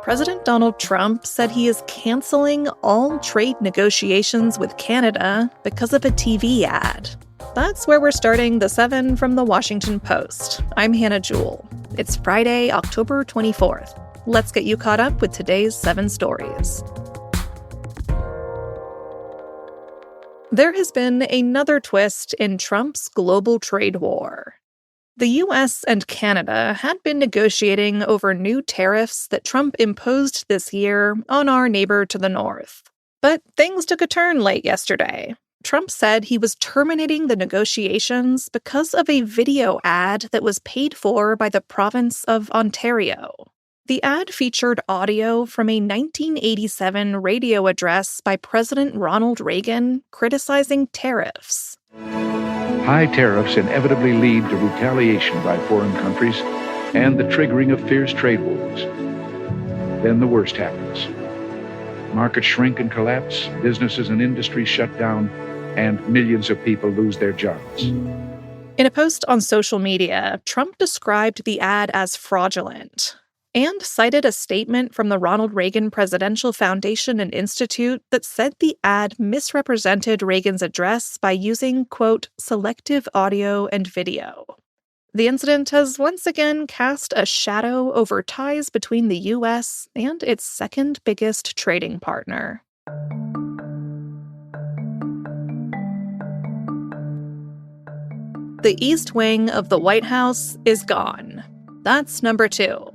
President Donald Trump said he is canceling all trade negotiations with Canada because of a TV ad. That's where we're starting the 7 from the Washington Post. I'm Hannah Jewell. It's Friday, October 24th. Let's get you caught up with today's 7 stories. There has been another twist in Trump's global trade war. The U.S. and Canada had been negotiating over new tariffs that Trump imposed this year on our neighbor to the north. But things took a turn late yesterday. Trump said he was terminating the negotiations because of a video ad that was paid for by the province of Ontario. The ad featured audio from a 1987 radio address by President Ronald Reagan criticizing tariffs. High tariffs inevitably lead to retaliation by foreign countries and the triggering of fierce trade wars. Then the worst happens. Markets shrink and collapse, businesses and industries shut down, and millions of people lose their jobs. In a post on social media, Trump described the ad as fraudulent and cited a statement from the Ronald Reagan Presidential Foundation and Institute that said the ad misrepresented Reagan's address by using, quote, selective audio and video. The incident has once again cast a shadow over ties between the U.S. and its second biggest trading partner. The East Wing of the White House is gone. That's number 2.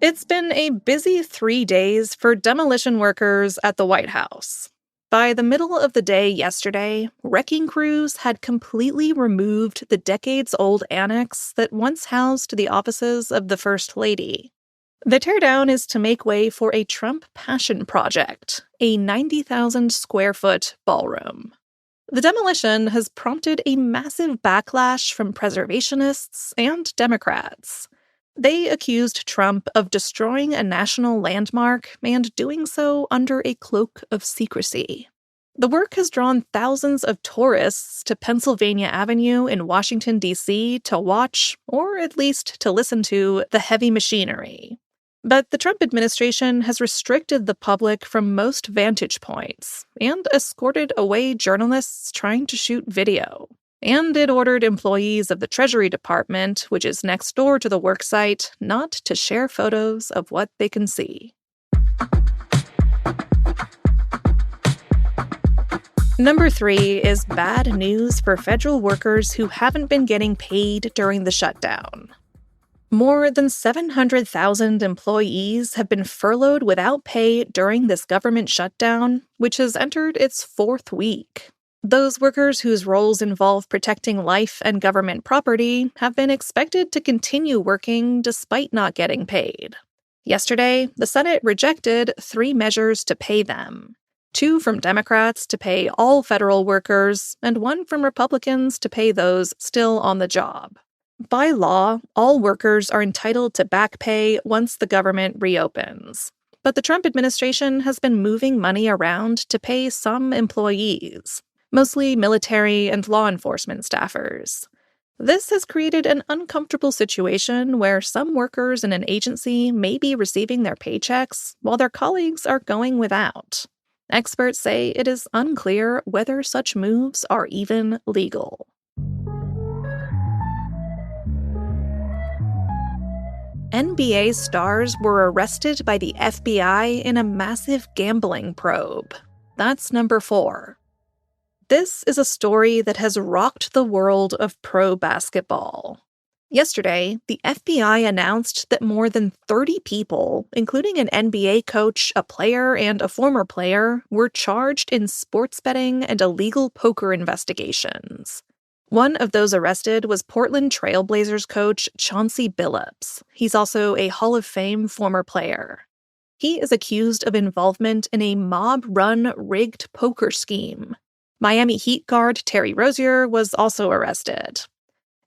It's been a busy 3 days for demolition workers at the White House. By the middle of the day yesterday, wrecking crews had completely removed the decades-old annex that once housed the offices of the First Lady. The teardown is to make way for a Trump Passion Project, a 90,000-square-foot ballroom. The demolition has prompted a massive backlash from preservationists and Democrats. They accused Trump of destroying a national landmark and doing so under a cloak of secrecy. The work has drawn thousands of tourists to Pennsylvania Avenue in Washington, D.C. to watch, or at least to listen to, the heavy machinery. But the Trump administration has restricted the public from most vantage points and escorted away journalists trying to shoot video. And it ordered employees of the Treasury Department, which is next door to the worksite, not to share photos of what they can see. Number 3 is bad news for federal workers who haven't been getting paid during the shutdown. More than 700,000 employees have been furloughed without pay during this government shutdown, which has entered its 4th week. Those workers whose roles involve protecting life and government property have been expected to continue working despite not getting paid. Yesterday, the Senate rejected 3 measures to pay them: 2 from Democrats to pay all federal workers, and 1 from Republicans to pay those still on the job. By law, all workers are entitled to back pay once the government reopens. But the Trump administration has been moving money around to pay some employees, mostly military and law enforcement staffers. This has created an uncomfortable situation where some workers in an agency may be receiving their paychecks while their colleagues are going without. Experts say it is unclear whether such moves are even legal. NBA stars were arrested by the FBI in a massive gambling probe. That's number 4. This is a story that has rocked the world of pro basketball. Yesterday, the FBI announced that more than 30 people, including an NBA coach, a player, and a former player, were charged in sports betting and illegal poker investigations. One of those arrested was Portland Trail Blazers coach Chauncey Billups. He's also a Hall of Fame former player. He is accused of involvement in a mob-run rigged poker scheme. Miami Heat guard Terry Rozier was also arrested.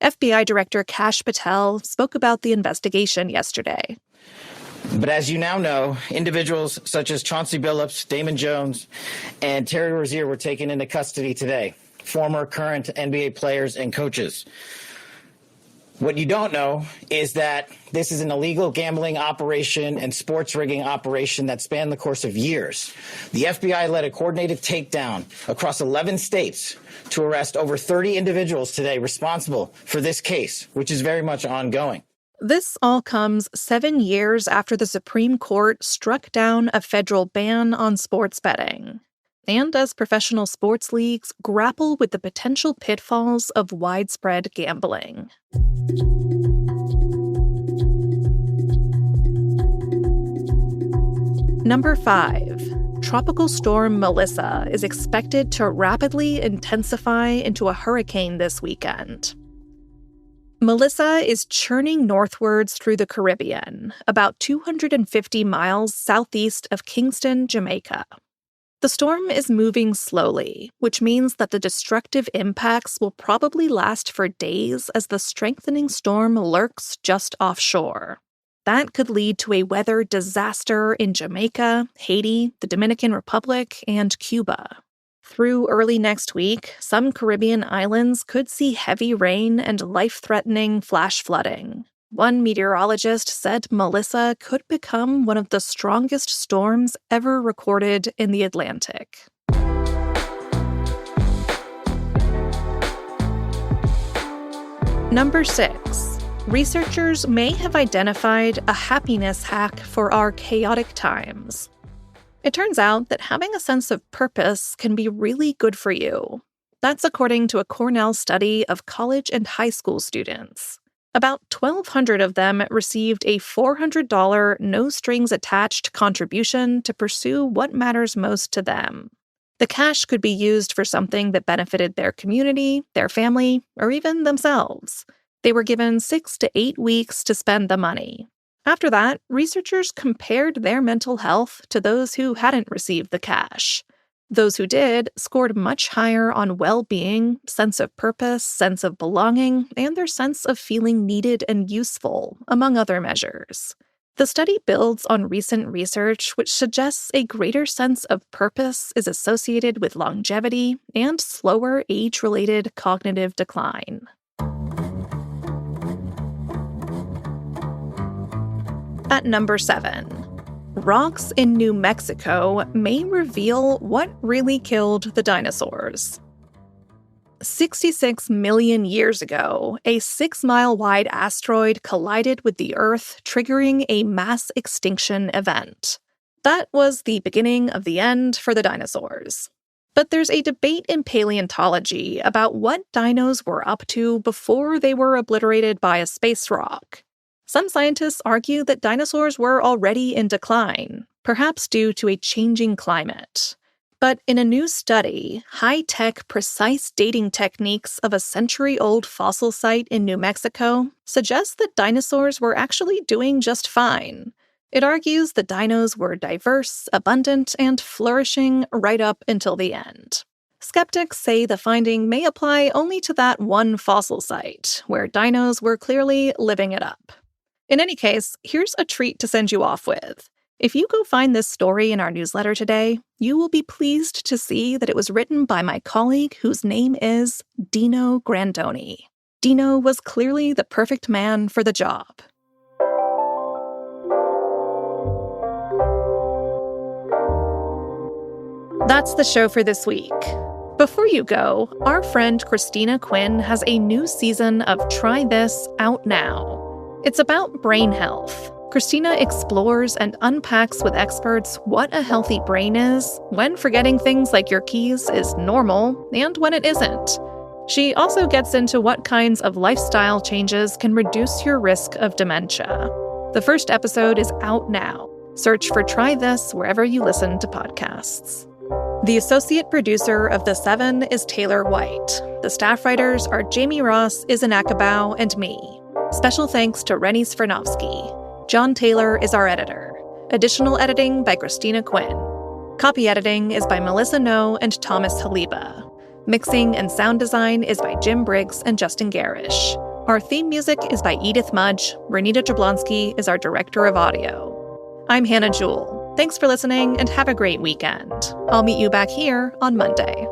FBI Director Kash Patel spoke about the investigation yesterday. But as you now know, individuals such as Chauncey Billups, Damon Jones, and Terry Rozier were taken into custody today. Former, current NBA players and coaches. What you don't know is that this is an illegal gambling operation and sports rigging operation that spanned the course of years. The FBI led a coordinated takedown across 11 states to arrest over 30 individuals today responsible for this case, which is very much ongoing. This all comes 7 years after the Supreme Court struck down a federal ban on sports betting, and as professional sports leagues grapple with the potential pitfalls of widespread gambling. Number 5. Tropical storm Melissa is expected to rapidly intensify into a hurricane this weekend. Melissa is churning northwards through the Caribbean, about 250 miles southeast of Kingston, Jamaica. The storm is moving slowly, which means that the destructive impacts will probably last for days as the strengthening storm lurks just offshore. That could lead to a weather disaster in Jamaica, Haiti, the Dominican Republic, and Cuba. Through early next week, some Caribbean islands could see heavy rain and life-threatening flash flooding. One meteorologist said Melissa could become one of the strongest storms ever recorded in the Atlantic. Number 6. Researchers may have identified a happiness hack for our chaotic times. It turns out that having a sense of purpose can be really good for you. That's according to a Cornell study of college and high school students. About 1,200 of them received a $400 no-strings-attached contribution to pursue what matters most to them. The cash could be used for something that benefited their community, their family, or even themselves. They were given 6 to 8 weeks to spend the money. After that, researchers compared their mental health to those who hadn't received the cash. Those who did scored much higher on well-being, sense of purpose, sense of belonging, and their sense of feeling needed and useful, among other measures. The study builds on recent research which suggests a greater sense of purpose is associated with longevity and slower age-related cognitive decline. At number 7. Rocks in New Mexico may reveal what really killed the dinosaurs. 66 million years ago, a 6-mile-wide asteroid collided with the Earth, triggering a mass extinction event. That was the beginning of the end for the dinosaurs. But there's a debate in paleontology about what dinos were up to before they were obliterated by a space rock. Some scientists argue that dinosaurs were already in decline, perhaps due to a changing climate. But in a new study, high-tech, precise dating techniques of a century-old fossil site in New Mexico suggest that dinosaurs were actually doing just fine. It argues that dinos were diverse, abundant, and flourishing right up until the end. Skeptics say the finding may apply only to that one fossil site, where dinos were clearly living it up. In any case, here's a treat to send you off with. If you go find this story in our newsletter today, you will be pleased to see that it was written by my colleague whose name is Dino Grandoni. Dino was clearly the perfect man for the job. That's the show for this week. Before you go, our friend Christina Quinn has a new season of Try This out now. It's about brain health. Christina explores and unpacks with experts what a healthy brain is, when forgetting things like your keys is normal, and when it isn't. She also gets into what kinds of lifestyle changes can reduce your risk of dementia. The first episode is out now. Search for Try This wherever you listen to podcasts. The associate producer of The Seven is Taylor White. The staff writers are Jamie Ross, Izan Akabau, and me. Special thanks to Rennie Svirnovsky. John Taylor is our editor. Additional editing by Christina Quinn. Copy editing is by Melissa No and Thomas Haliba. Mixing and sound design is by Jim Briggs and Justin Garish. Our theme music is by Edith Mudge. Renita Jablonski is our director of audio. I'm Hannah Jewell. Thanks for listening and have a great weekend. I'll meet you back here on Monday.